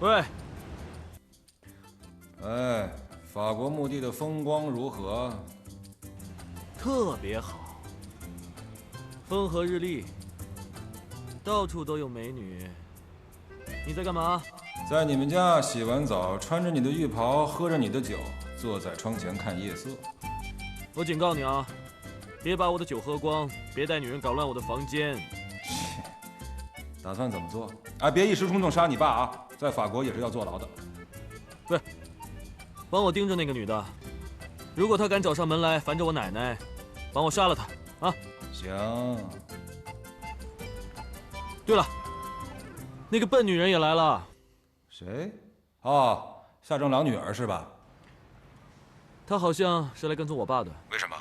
喂，哎，法国墓地的风光如何？特别好，风和日丽，到处都有美女。你在干嘛？在你们家洗完澡，穿着你的浴袍，喝着你的酒，坐在窗前看夜色。我警告你啊，别把我的酒喝光，别带女人搞乱我的房间。切，打算怎么做？哎，别一时冲动杀你爸啊！在法国也是要坐牢的。喂，帮我盯着那个女的，如果她敢找上门来烦着我奶奶，帮我杀了她啊！行。对了，那个笨女人也来了。谁？哦，夏正郎女儿是吧？她好像是来跟踪我爸的。为什么？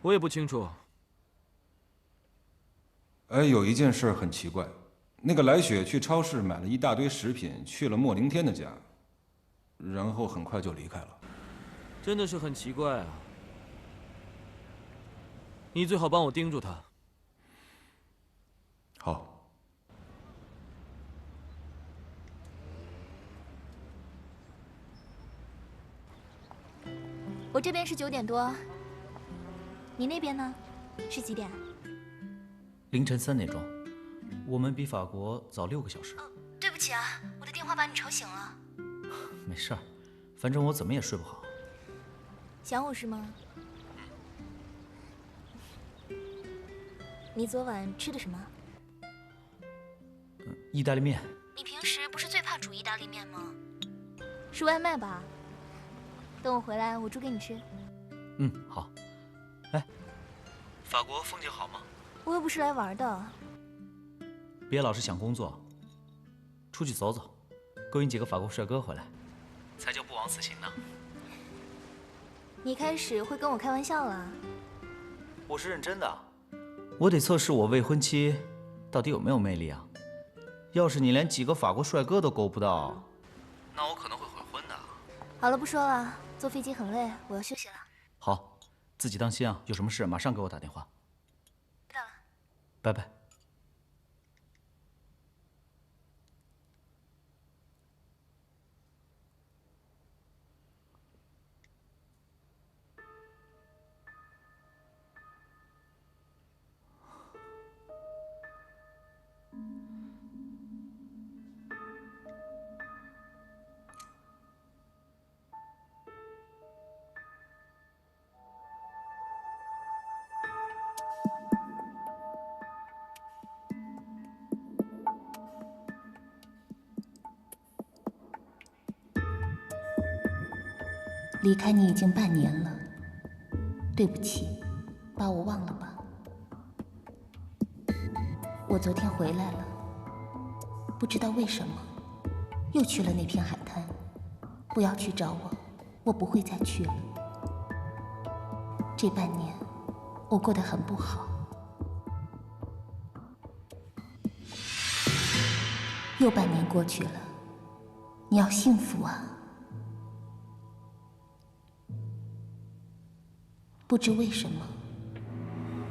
我也不清楚。哎，有一件事很奇怪，那个来雪去超市买了一大堆食品，去了莫凌天的家，然后很快就离开了。真的是很奇怪啊！你最好帮我盯住她。好。我这边是9点多，你那边呢？是几点？凌晨3点钟，我们比法国早6个小时。对不起啊，我的电话把你吵醒了。没事儿，反正我怎么也睡不好。想我是吗？你昨晚吃的什么？意大利面。你平时不是最怕煮意大利面吗？是外卖吧？等我回来，我煮给你吃。好。哎，法国风景好吗？我又不是来玩的。别老是想工作，出去走走，勾引几个法国帅哥回来，才叫不枉此行呢。你开始会跟我开玩笑了？我是认真的，我得测试我未婚妻到底有没有魅力啊。要是你连几个法国帅哥都勾不到，那我可能会悔婚的。好了，不说了，坐飞机很累，我要休息了。好，自己当心啊，有什么事马上给我打电话。知道了。拜拜。离开你已经半年了，对不起，把我忘了吧。我昨天回来了，不知道为什么，又去了那片海滩。不要去找我，我不会再去了。这半年，我过得很不好。又半年过去了，你要幸福啊！不知为什么，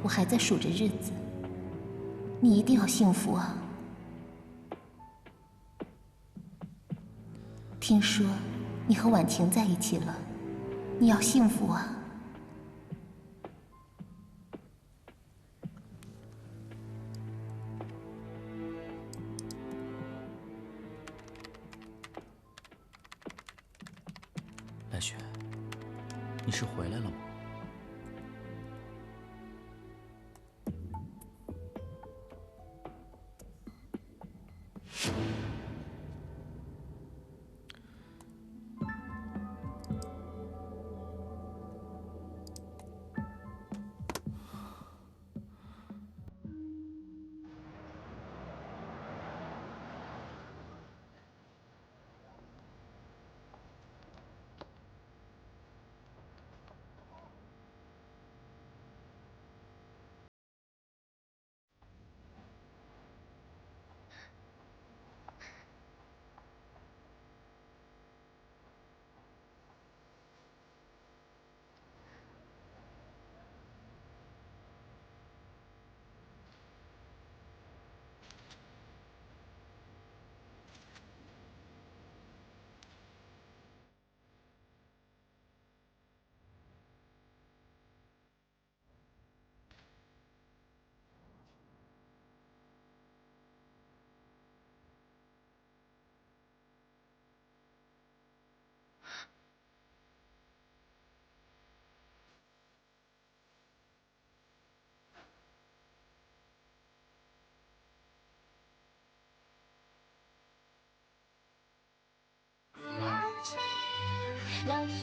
我还在数着日子。你一定要幸福啊！听说你和婉晴在一起了，你要幸福啊！白雪，你是回来了吗？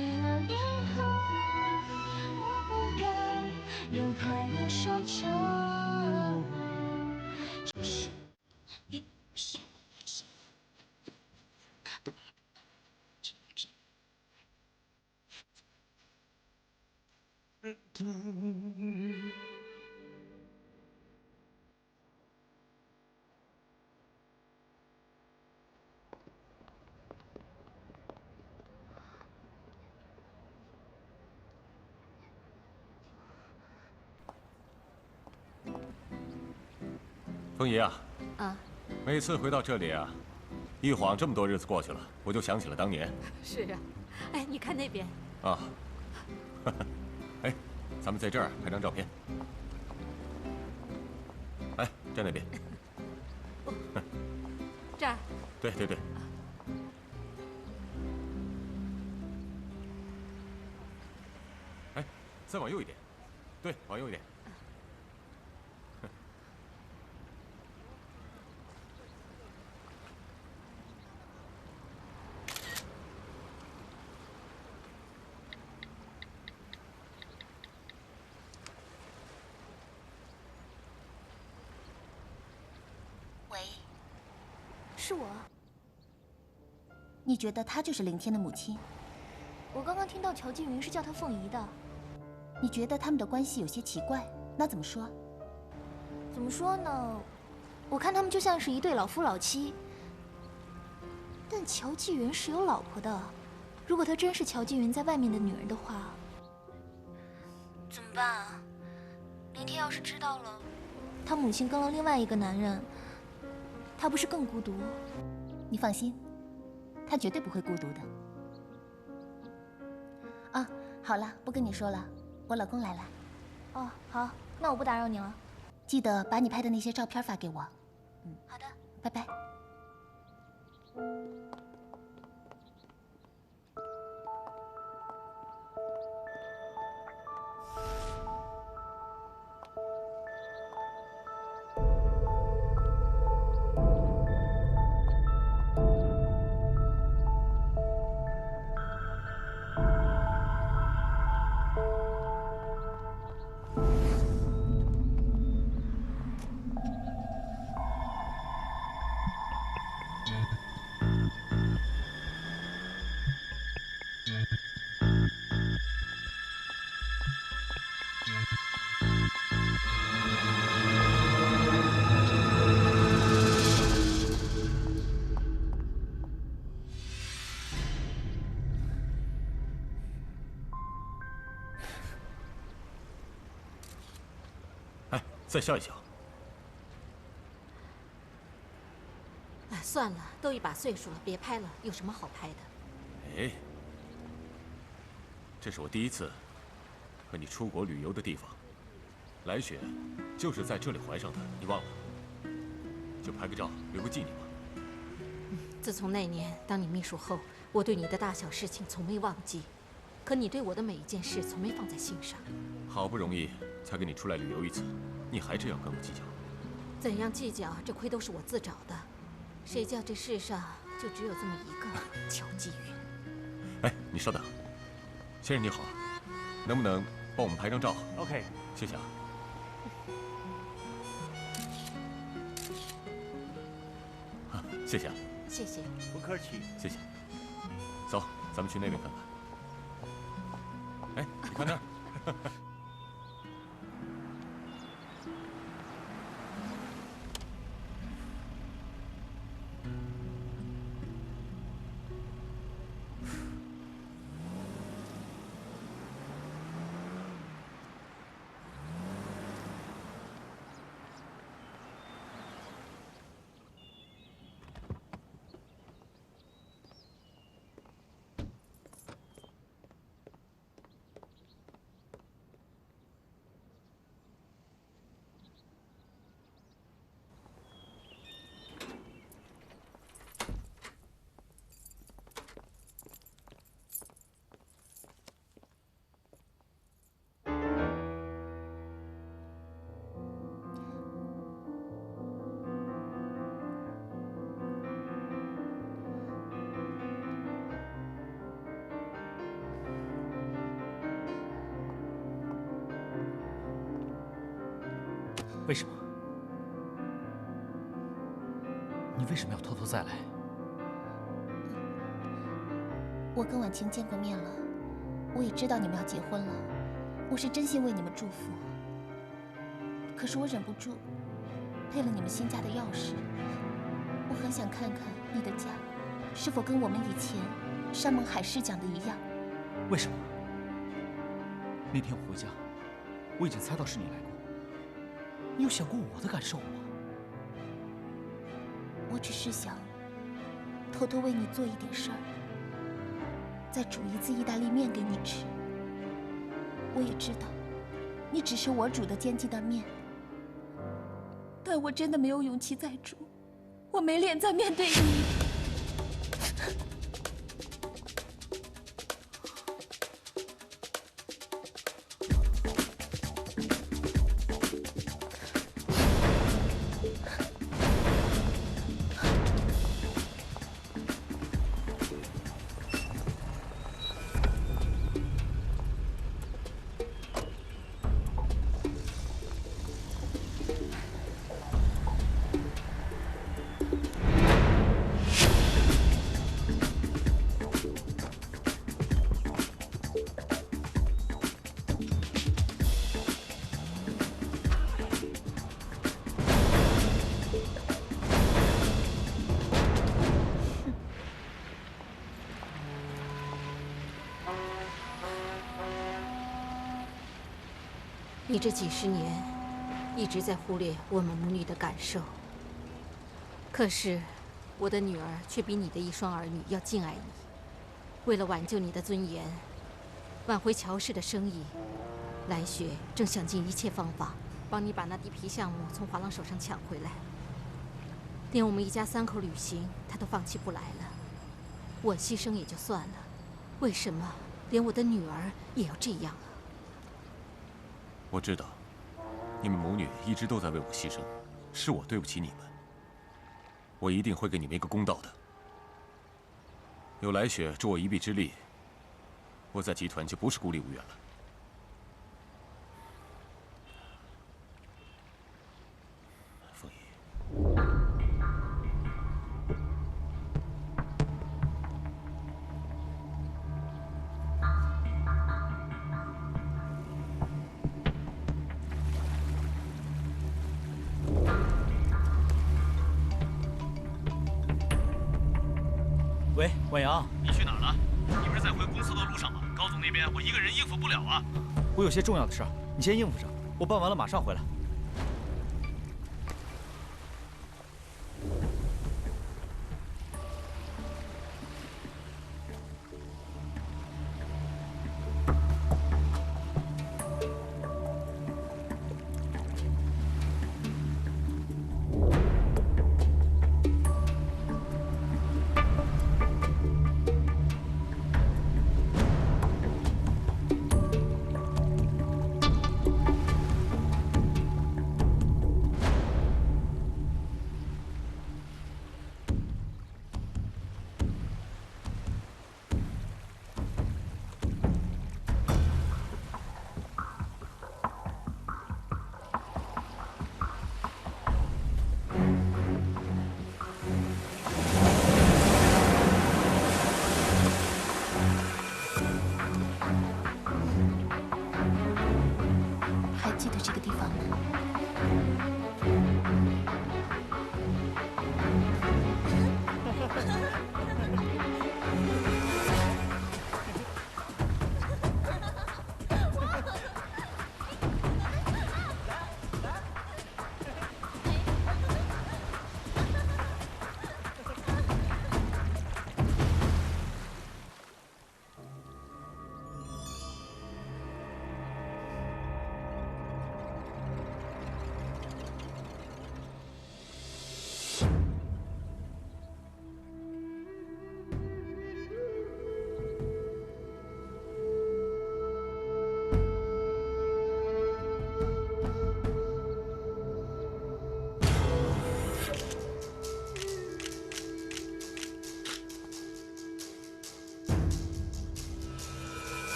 了以后，我不敢用快乐收场。只是一时。风姨啊，啊，每次回到这里啊，一晃这么多日子过去了，我就想起了当年。是啊，哎，你看那边啊，哎，咱们在这儿拍张照片。哎，站那边。这儿。对对对。哎，再往右一点。对，往右一点。喂，是我。你觉得她就是凌天的母亲？我刚刚听到乔静云是叫她凤仪的。你觉得他们的关系有些奇怪？那怎么说？怎么说呢？我看他们就像是一对老夫老妻。但乔纪云是有老婆的，如果她真是乔纪云在外面的女人的话，怎么办啊？凌天要是知道了，他母亲跟了另外一个男人，他不是更孤独？你放心，他绝对不会孤独的。啊，好了，不跟你说了，我老公来了。哦，好，那我不打扰你了。记得把你拍的那些照片发给我。嗯，好的，拜拜。哎，再笑一笑。哎，算了，都一把岁数了，别拍了，有什么好拍的？哎，这是我第一次和你出国旅游的地方，来雪就是在这里怀上的，你忘了？就拍个照，留个纪念吧。自从那年当你秘书后，我对你的大小事情从没忘记，可你对我的每一件事从没放在心上。好不容易才跟你出来旅游一次，你还这样跟我计较？怎样计较？这亏都是我自找的，谁叫这世上就只有这么一个乔纪云？哎，你稍等，先生你好，能不能帮我们拍张照 OK，谢谢啊。啊，谢谢啊。谢谢。不客气。谢谢。走，咱们去那边看看。哎，你看那儿。为什么？你为什么要偷偷再来？我跟婉晴见过面了，我也知道你们要结婚了，我是真心为你们祝福。可是我忍不住配了你们新家的钥匙，我很想看看你的家是否跟我们以前山盟海誓讲的一样。为什么？那天我回家，我已经猜到是你来过。你有想过我的感受吗？我只是想偷偷为你做一点事儿，再煮一次意大利面给你吃。我也知道，你只是我煮的煎鸡蛋面，但我真的没有勇气再煮，我没脸再面对你。你这几十年一直在忽略我们母女的感受，可是我的女儿却比你的一双儿女要敬爱你。为了挽救你的尊严，挽回乔氏的生意，来雪正想尽一切方法帮你把那地皮项目从华郎手上抢回来。连我们一家3口旅行，她都放弃不来了。我牺牲也就算了，为什么连我的女儿也要这样啊？我知道，你们母女一直都在为我牺牲，是我对不起你们。我一定会给你们一个公道的。有来雪助我一臂之力，我在集团就不是孤立无援了。凤仪，喂，婉阳，你去哪儿了？你不是在回公司的路上吗？高总那边我一个人应付不了啊。我有些重要的事儿，你先应付着，我办完了马上回来。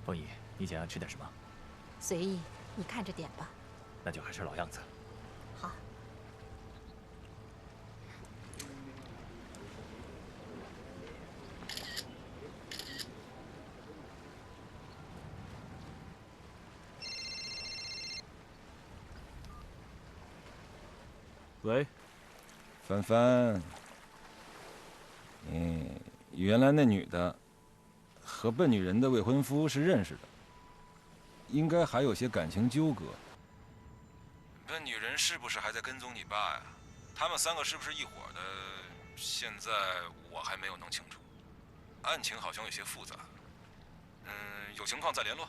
凤仪，你想要吃点什么？随意，你看着点吧。那就还是老样子。好。喂，帆帆，原来那女的和笨女人的未婚夫是认识的，应该还有些感情纠葛。笨女人是不是还在跟踪你爸呀？他们3个是不是一伙的？现在我还没有弄清楚，案情好像有些复杂。有情况再联络。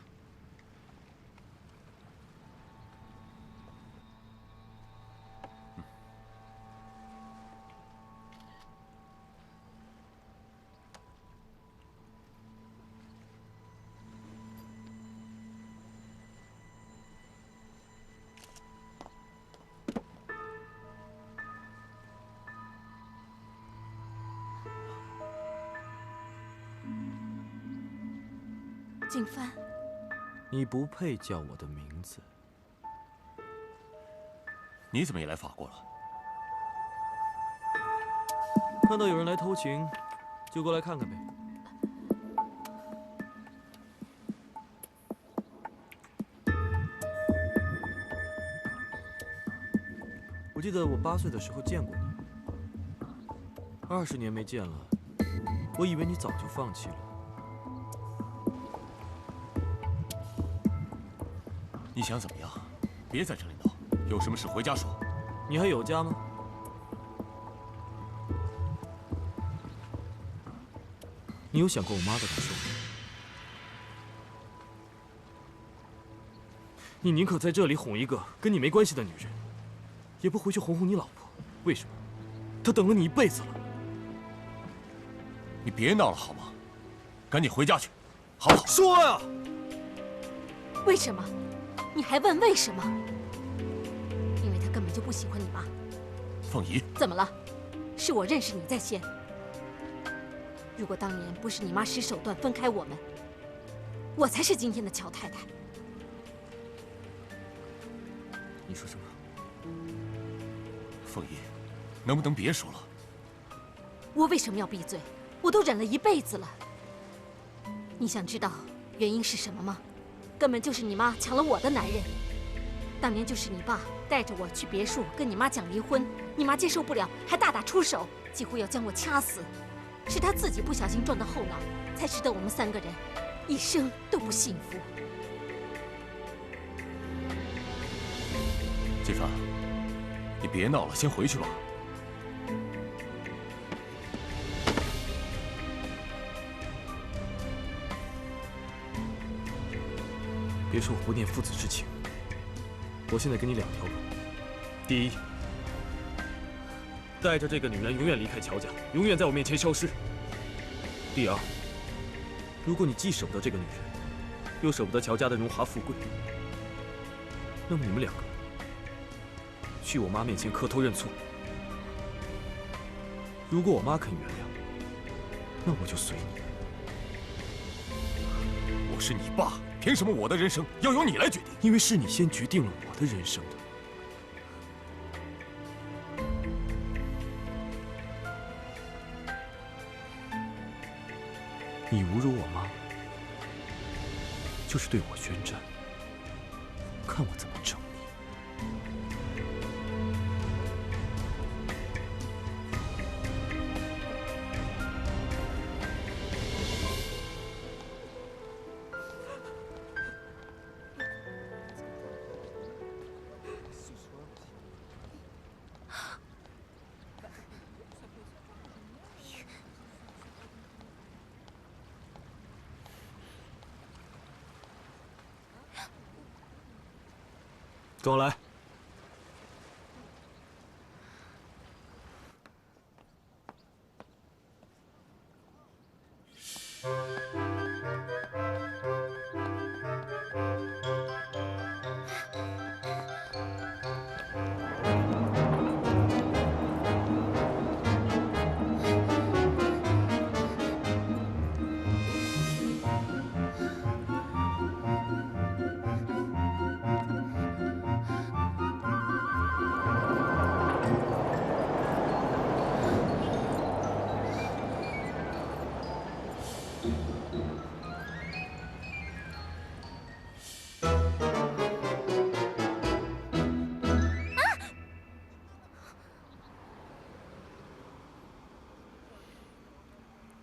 景帆，你不配叫我的名字。你怎么也来法国了？看到有人来偷情，就过来看看呗。我记得我8岁的时候见过你，20年没见了，我以为你早就放弃了。你想怎么样？别在这里闹，有什么事回家说。你还有家吗？你有想过我妈的感受吗？你宁可在这里哄一个跟你没关系的女人，也不回去哄哄你老婆。为什么？她等了你一辈子了。你别闹了好吗？赶紧回家去，好不好？说呀！为什么？你还问为什么？因为他根本就不喜欢你妈。凤仪，怎么了？是我认识你在先。如果当年不是你妈使手段分开我们，我才是今天的乔太太。你说什么？凤仪，能不能别说了？我为什么要闭嘴？我都忍了一辈子了。你想知道原因是什么吗？根本就是你妈抢了我的男人。当年就是你爸带着我去别墅跟你妈讲离婚，你妈接受不了，还大打出手，几乎要将我掐死。是他自己不小心撞到后脑，才使得我们3个人一生都不幸福。季凡，你别闹了，先回去吧。别说我不念父子之情，我现在给你2条路：第一，带着这个女人永远离开乔家，永远在我面前消失；第二，如果你既舍不得这个女人，又舍不得乔家的荣华富贵，那么你们2个去我妈面前磕头认错。如果我妈肯原谅，那我就随你。我是你爸，凭什么我的人生要由你来决定？因为是你先决定了我的人生的。你侮辱我妈，就是对我宣战，看我怎么整你。跟我来。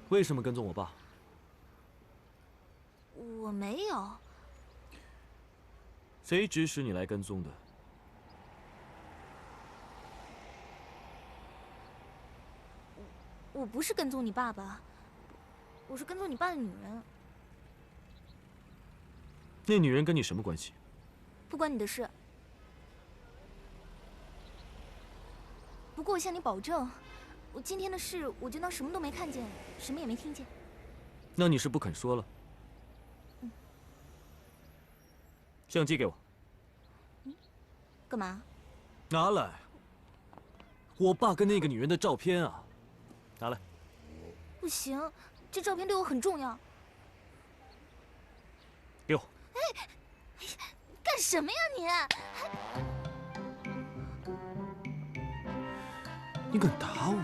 为什么跟踪我爸？我没有。谁指使你来跟踪的？我不是跟踪你爸爸，我是跟踪你爸的女人。那女人跟你什么关系？不关你的事。不过我向你保证，我今天的事我就当什么都没看见，什么也没听见。那你是不肯说了？相机给我。干嘛？拿来。我爸跟那个女人的照片啊，拿来。不行，这照片对我很重要。给我。干什么呀你敢打我？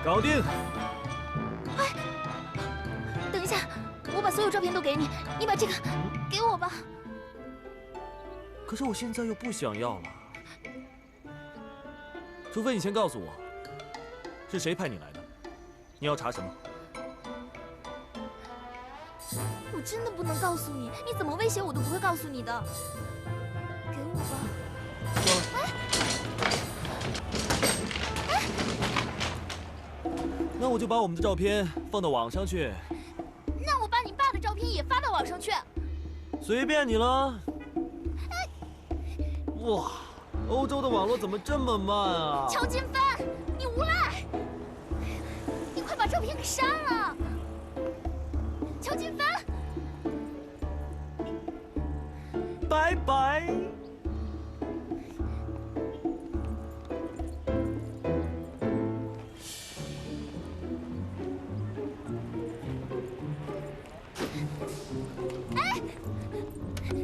搞定！哎，等一下，我把所有照片都给你，你把这个给我吧。可是我现在又不想要了，除非你先告诉我，是谁派你来的？你要查什么？我真的不能告诉你，你怎么威胁我都不会告诉你的。给我吧。那我就把我们的照片放到网上去。那我把你爸的照片也发到网上去。随便你了。哇，欧洲的网络怎么这么慢啊？乔金帆，你无赖！你快把照片给删了。乔金帆，拜拜。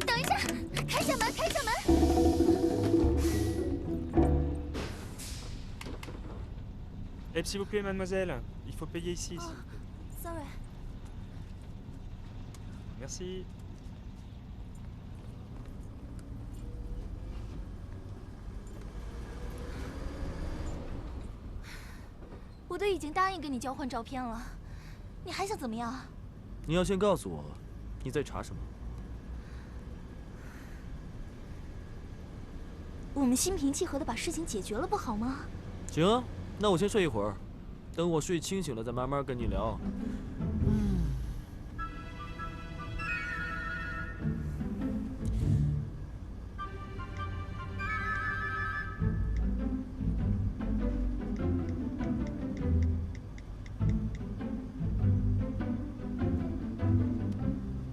等一下，开下门，开下门。Eh, s'il vous plaît, mademoiselle, il faut payer ici. s'il vous plaît. Sorry。Merci。我都已经答应跟你交换照片了，你还想怎么样？你要先告诉我，你在查什么？我们心平气和的把事情解决了，不好吗？行啊，那我先睡一会儿，等我睡清醒了再慢慢跟你聊。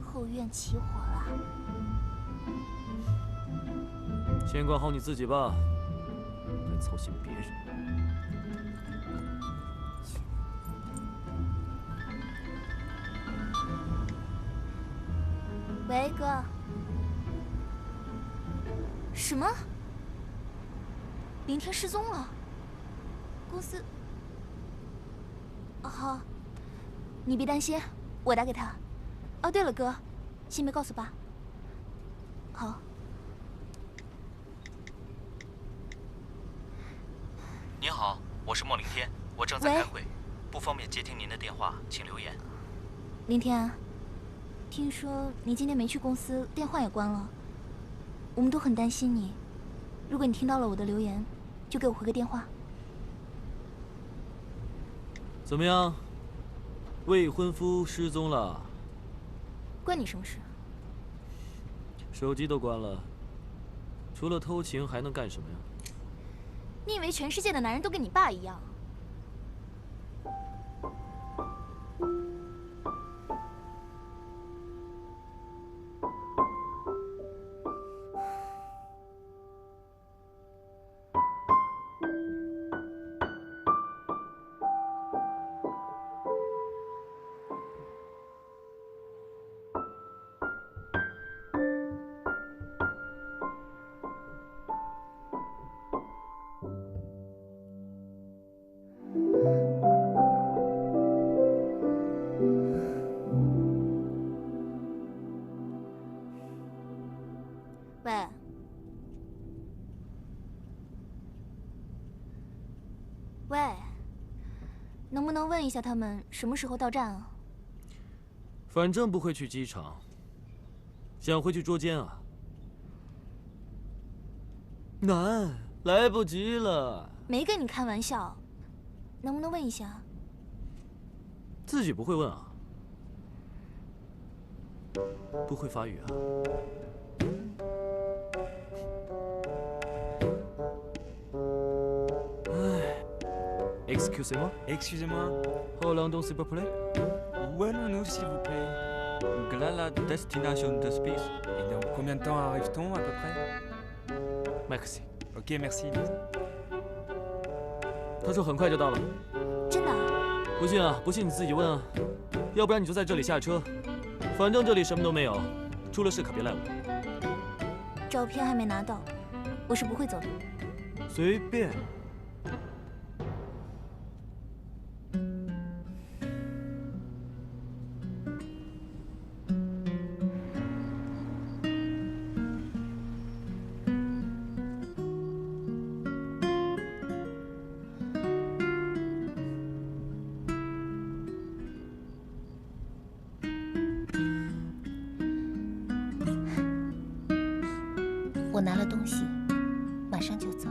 后院起火了。先管好你自己吧，别操心别人。喂，哥。什么？林天失踪了？公司……好，你别担心，我打给他。哦，对了，哥，先别告诉爸。好。您好，我是莫凌天，我正在开会，不方便接听您的电话，请留言。林天，听说你今天没去公司，电话也关了，我们都很担心你。如果你听到了我的留言，就给我回个电话。怎么样？未婚夫失踪了，关你什么事？手机都关了，除了偷情还能干什么呀？你以为全世界的男人都跟你爸一样？能问一下他们什么时候到站啊？反正不会去机场，想回去捉奸啊？难，来不及了。没跟你开玩笑，能不能问一下？自己不会问啊？不会法语啊？Excusez-moi. Excusez-moi. Hollandais s'il vous plaît. Où allons-nous, s'il vous plaît? Glas la destination de Spice. Et dans combien de temps arrive-t-on, à peu près? Merci. Ok, merci. 他说很快就到了。真的啊？不信啊，不信你自己问啊。要不然你就在这里下车，反正这里什么都没有，出了事可别赖我。照片还没拿到，我是不会走的。随便。我拿了东西，马上就走。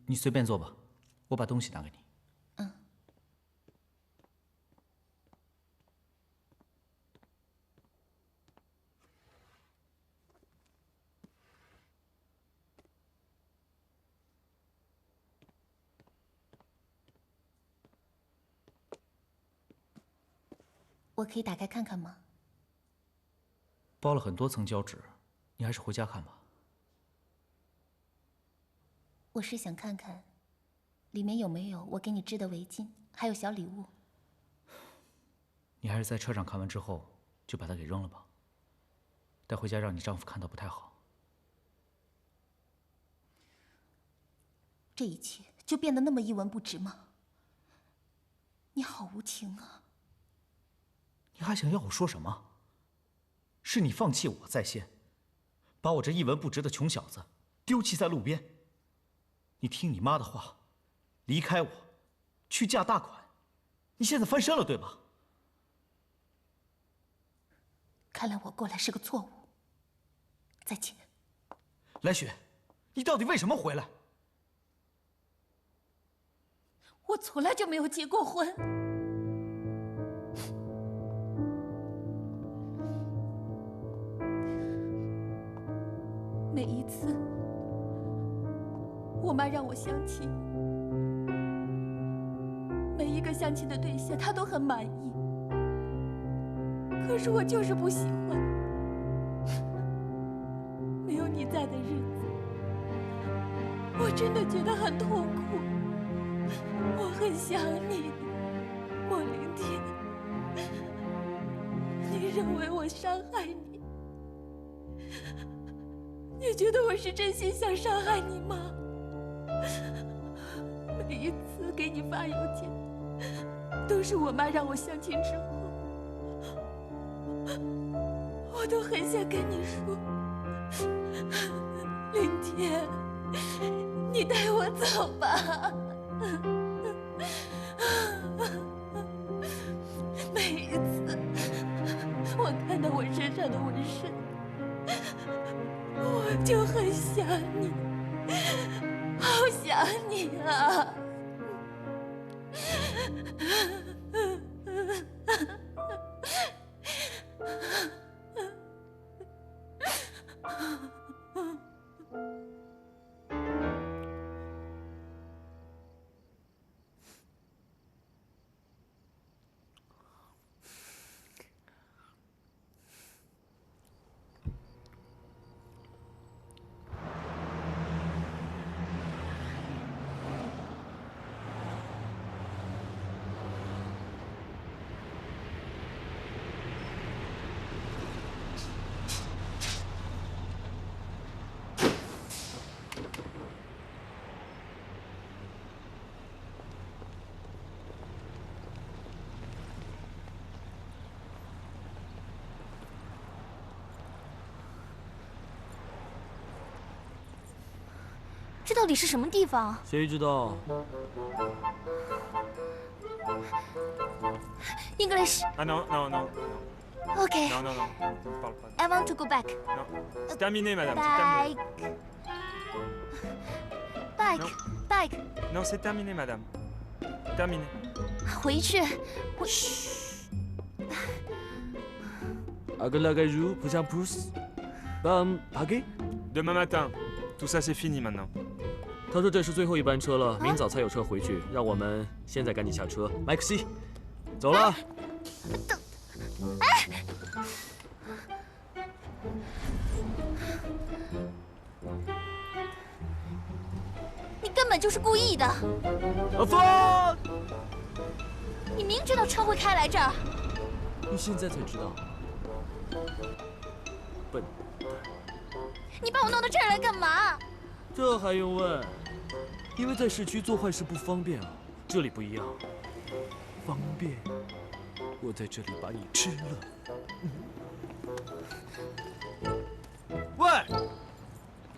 你随便坐吧，我把东西拿给你。嗯。我可以打开看看吗？包了很多层胶纸，你还是回家看吧。我是想看看，里面有没有我给你织的围巾，还有小礼物。你还是在车上看完之后就把它给扔了吧，带回家让你丈夫看到不太好。这一切就变得那么一文不值吗？你好无情啊！你还想要我说什么？是你放弃我在先，把我这一文不值的穷小子丢弃在路边。你听你妈的话，离开我，去嫁大款。你现在翻身了，对吧？看来我过来是个错误。再见。来雪，你到底为什么回来？我从来就没有结过婚。每一次，我妈让我相亲，每一个相亲的对象她都很满意，可是我就是不喜欢。没有你在的日子，我真的觉得很痛苦。我很想你，莫凌天。你认为我伤害你？你觉得我是真心想伤害你吗？每一次给你发邮件，都是我妈让我相亲之后，我都很想跟你说，凌天，你带我走吧。每一次我看到我身上的纹身，我就很想你，好想你啊！这到底是什么地方？谁知道？ English. Ah non, non, non. OK. Non, non, non. On ne parle pas. I want to go back. Non. C'est terminé, madame. C'est terminé. Bike. Bike. Non, c'est terminé, madame. Terminé. 回去。Agalagaju, push push. Bam, paquet. Demain matin. Tout ça, c'est fini maintenant. 他说这是最后一班车了，明早才有车回去。让我们现在赶紧下车。麦克西，走了。哎！你根本就是故意的。阿芳，你明知道车会开来这儿。你现在才知道。笨蛋！你把我弄到这儿来干嘛？这还用问？因为在市区做坏事不方便啊，这里不一样，方便。我在这里把你吃了。喂，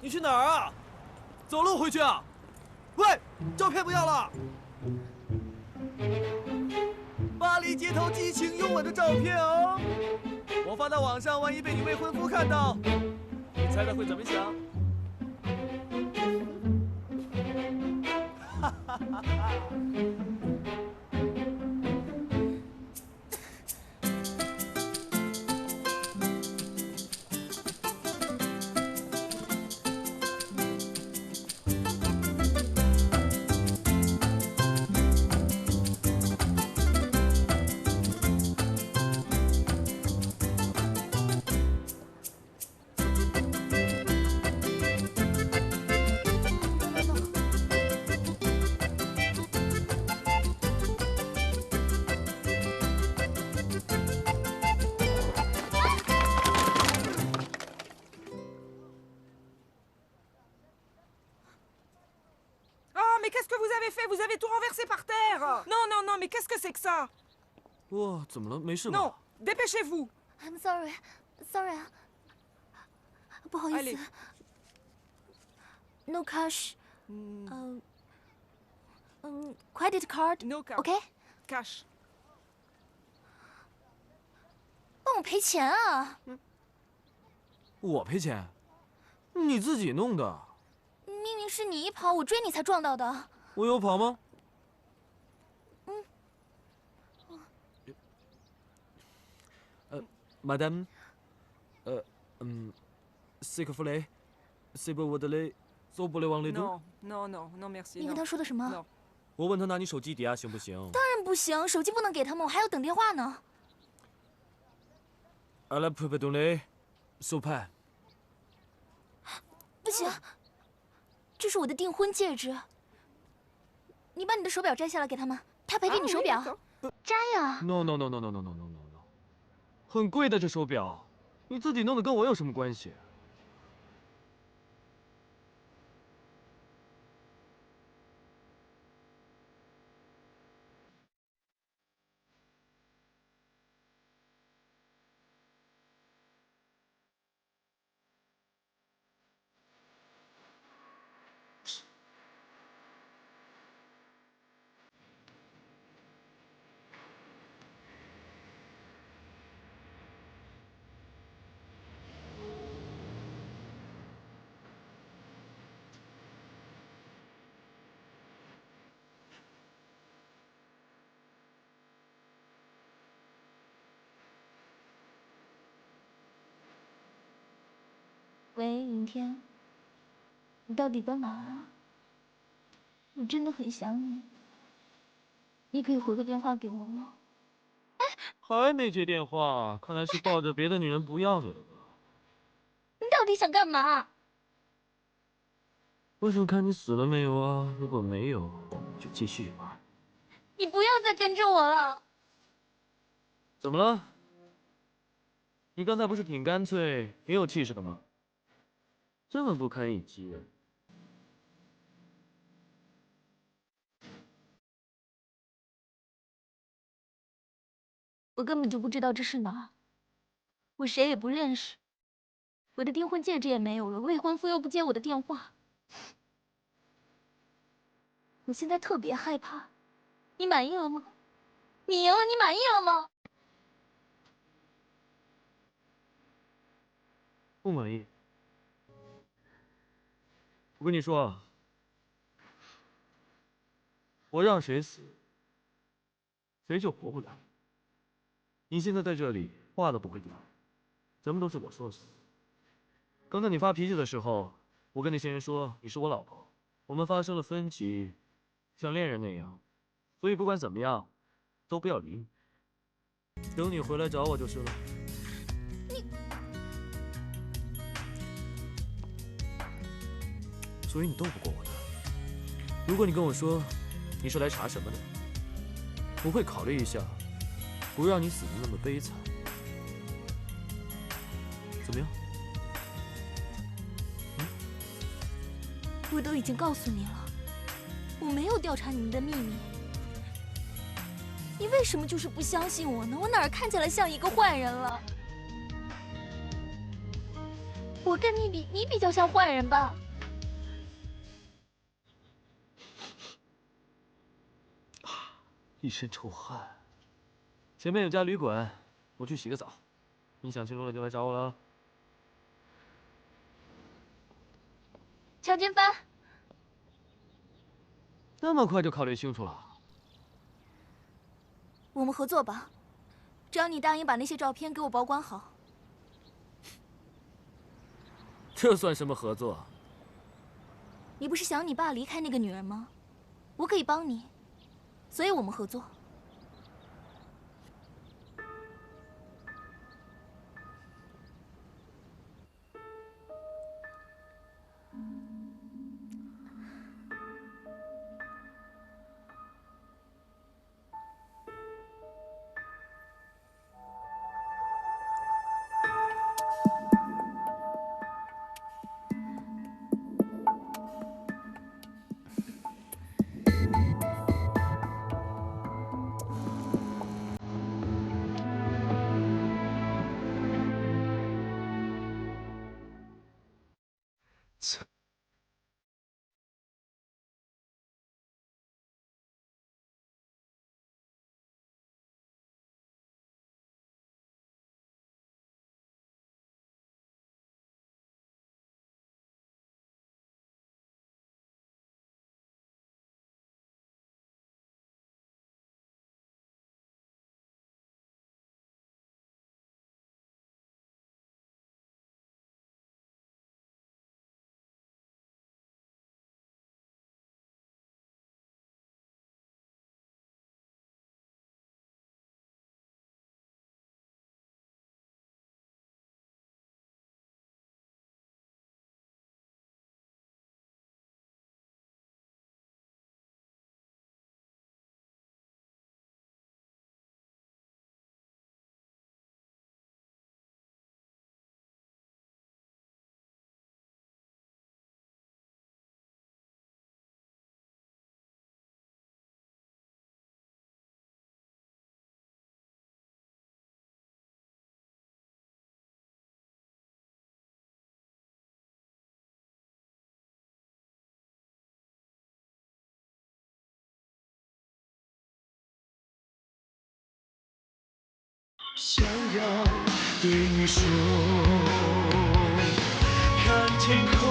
你去哪儿啊？走路回去啊？喂，照片不要了。巴黎街头激情拥吻的照片哦，我发到网上，万一被你未婚夫看到，你猜他会怎么想？哈哈哈哈！Vous avez tout renversé par terre. Non, non, non, mais qu'est-ce que c'est que ça? 哇，怎么了？没事吧 Non, dépêchez-vous. I'm sorry, sorry 啊，不好意思。No cash. Credit card. No cash. OK. Cash. 帮我赔钱啊！我赔钱？你自己弄的。明明是你一跑，我追你才撞到的。 我有跑吗？Madame，塞克弗雷，塞伯沃德雷，走不了往里头。No, no, no, merci. 你跟他说的什么？ No. 我问他拿你手机抵押行不行？当然不行，手机不能给他们，我还要等电话呢。阿拉普贝东雷，手派。不行，这是我的订婚戒指。 你把你的手表摘下来给他们，他赔给你手表。摘呀 ！No no no no no no no no no no， 很贵的这手表，你自己弄的跟我有什么关系？喂，云天，你到底干嘛啊？我真的很想你，你可以回个电话给我吗？还没接电话，看来是抱着别的女人不要你了。你到底想干嘛？我想看你死了没有啊！如果没有，就继续玩。你不要再跟着我了。怎么了？你刚才不是挺干脆、挺有气势的吗？这么不堪一击。我根本就不知道这是哪儿，我谁也不认识，我的订婚戒指也没有了，未婚夫又不接我的电话。我现在特别害怕。你满意了吗？你赢了，你满意了吗？不满意。我跟你说啊，我让谁死，谁就活不了。你现在在这里，话都不会讲，什么都是我说的算。刚才你发脾气的时候，我跟那些人说你是我老婆，我们发生了分歧，像恋人那样，所以不管怎么样，都不要理你，等你回来找我就是了。所以你斗不过我的。如果你跟我说你是来查什么的，我会考虑一下，不让你死得那么悲惨。怎么样？我都已经告诉你了，我没有调查你们的秘密。你为什么就是不相信我呢？我哪儿看起来像一个坏人了？我跟你比，你比较像坏人吧？一身臭汗。前面有家旅馆，我去洗个澡。你想清楚了就来找我了。乔金帆，那么快就考虑清楚了？我们合作吧，只要你答应把那些照片给我保管好。这算什么合作？你不是想你爸离开那个女人吗？我可以帮你，所以我们合作。想要对你说，看天空，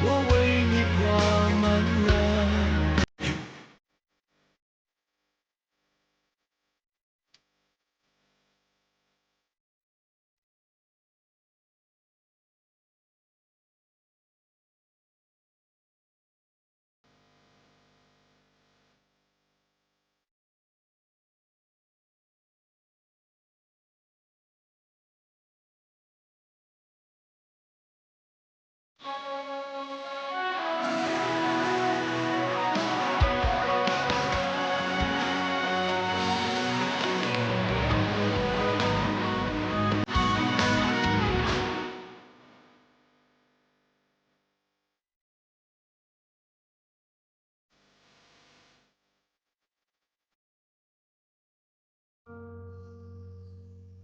我为你挂满了。